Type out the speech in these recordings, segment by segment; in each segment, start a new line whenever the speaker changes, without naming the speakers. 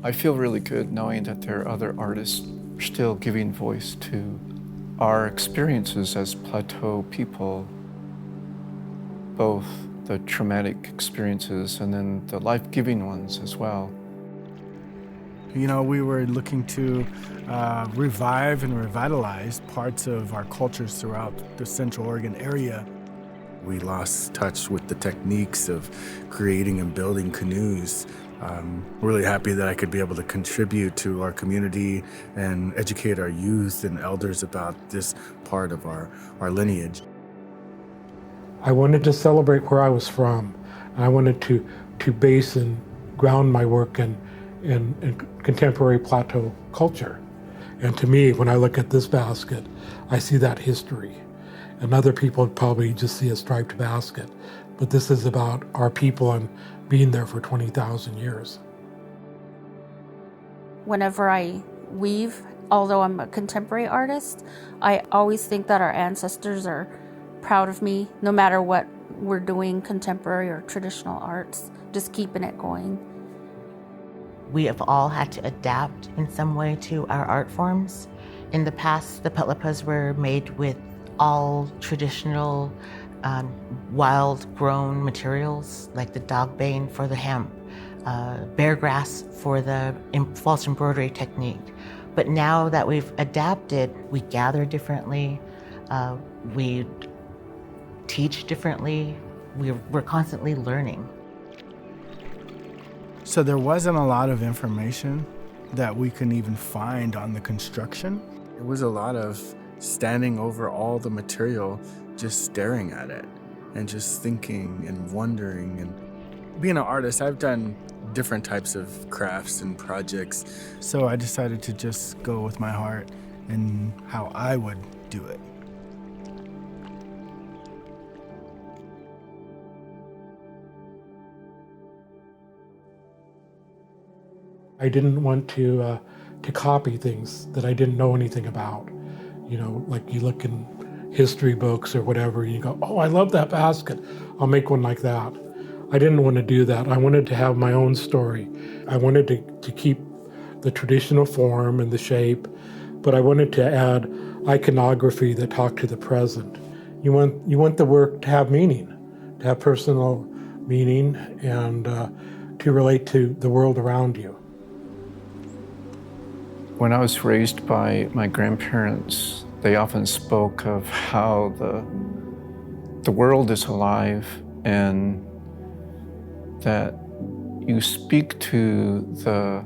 I feel really good knowing that there are other artists still giving voice to our experiences as Plateau people, both the traumatic experiences and then the life-giving ones as well.
You know, we were looking to revive and revitalize parts of our cultures throughout the Central Oregon area. We lost touch with the techniques of creating and building canoes. Really happy that I could be able to contribute to our community and educate our youth and elders about this part of our lineage.
I wanted to celebrate where I was from. I wanted to base and ground my work in contemporary Plateau culture. And to me, when I look at this basket, I see that history. And other people probably just see a striped basket. But this is about our people and being there for 20,000 years.
Whenever I weave, although I'm a contemporary artist, I always think that our ancestors are proud of me, no matter what we're doing, contemporary or traditional arts, just keeping it going.
We have all had to adapt in some way to our art forms. In the past, the patlapas were made with all traditional wild-grown materials, like the dog bane for the hemp, bear grass for the false embroidery technique. But now that we've adapted, we gather differently, we teach differently, we're constantly learning.
So there wasn't a lot of information that we couldn't even find on the construction. It was a lot of standing over all the material, just staring at it and just thinking and wondering. And being an artist, I've done different types of crafts and projects. So I decided to just go with my heart and how I would do it.
I didn't want to copy things that I didn't know anything about. You know, like you look in history books or whatever, and you go, oh, I love that basket, I'll make one like that. I didn't want to do that. I wanted to have my own story. I wanted to keep the traditional form and the shape, but I wanted to add iconography that talked to the present. You want the work to have meaning, to have personal meaning, and to relate to the world around you.
When I was raised by my grandparents, they often spoke of how the world is alive and that you speak to the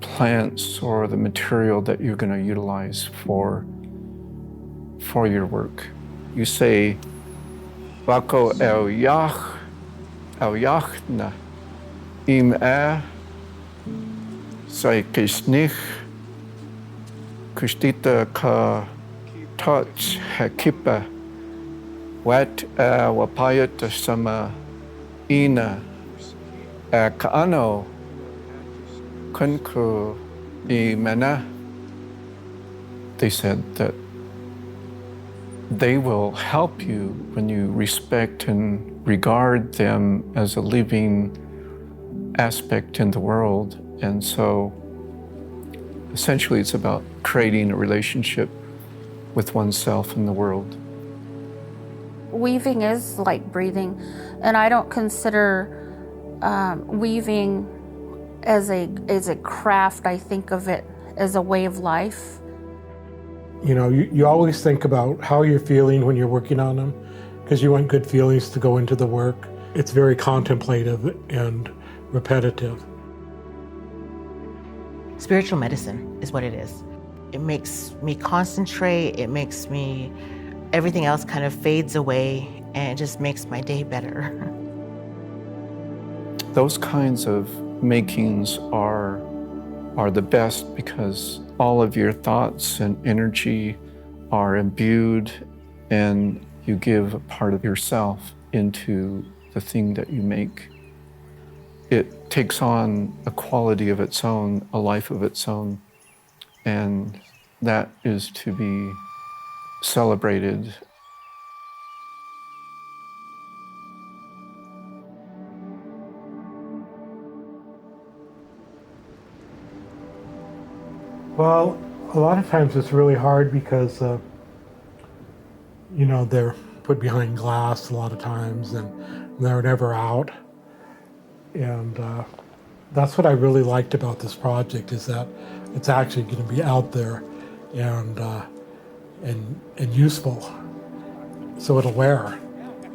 plants or the material that you're going to utilize for your work. You say, Wako el yachna im sai kisnich kustita ka touch hakipa wat wapayat sama ina kaano kunku imana. They said that they will help you when you respect and regard them as a living aspect in the world. And so essentially it's about creating a relationship with oneself and the world.
Weaving is like breathing, and I don't consider weaving as a craft. I think of it as a way of life.
You know, you always think about how you're feeling when you're working on them, because you want good feelings to go into the work. It's very contemplative and repetitive.
Spiritual medicine is what it is. It makes me concentrate, it makes me, everything else kind of fades away, and it just makes my day better.
Those kinds of makings are the best because all of your thoughts and energy are imbued and you give a part of yourself into the thing that you make. It takes on a quality of its own, a life of its own, and that is to be celebrated.
Well, a lot of times it's really hard because, they're put behind glass a lot of times and they're never out. And that's what I really liked about this project is that it's actually going to be out there and useful. So it'll wear,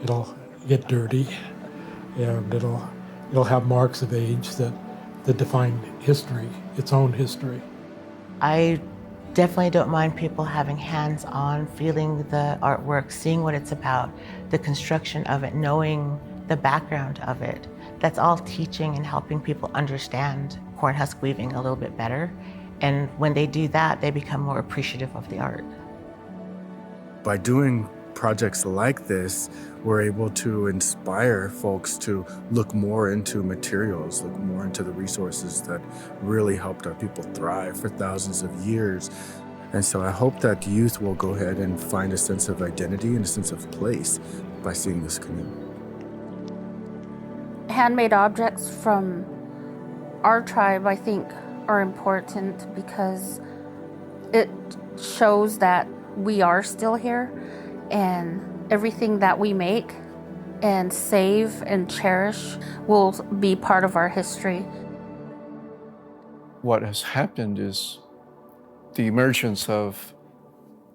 it'll get dirty, and it'll have marks of age that define history, its own history.
I definitely don't mind people having hands-on, feeling the artwork, seeing what it's about, the construction of it, knowing the background of it. That's all teaching and helping people understand corn husk weaving a little bit better. And when they do that, they become more appreciative of the art.
By doing projects like this, we're able to inspire folks to look more into materials, look more into the resources that really helped our people thrive for thousands of years. And so I hope that youth will go ahead and find a sense of identity and a sense of place by seeing this canoe.
Handmade objects from our tribe, I think, are important because it shows that we are still here, and everything that we make and save and cherish will be part of our history.
What has happened is the emergence of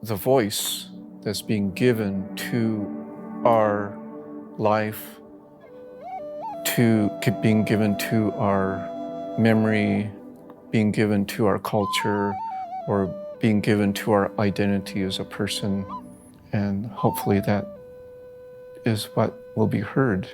the voice that's being given to our life, being given to our memory, being given to our culture, or being given to our identity as a person. And hopefully that is what will be heard.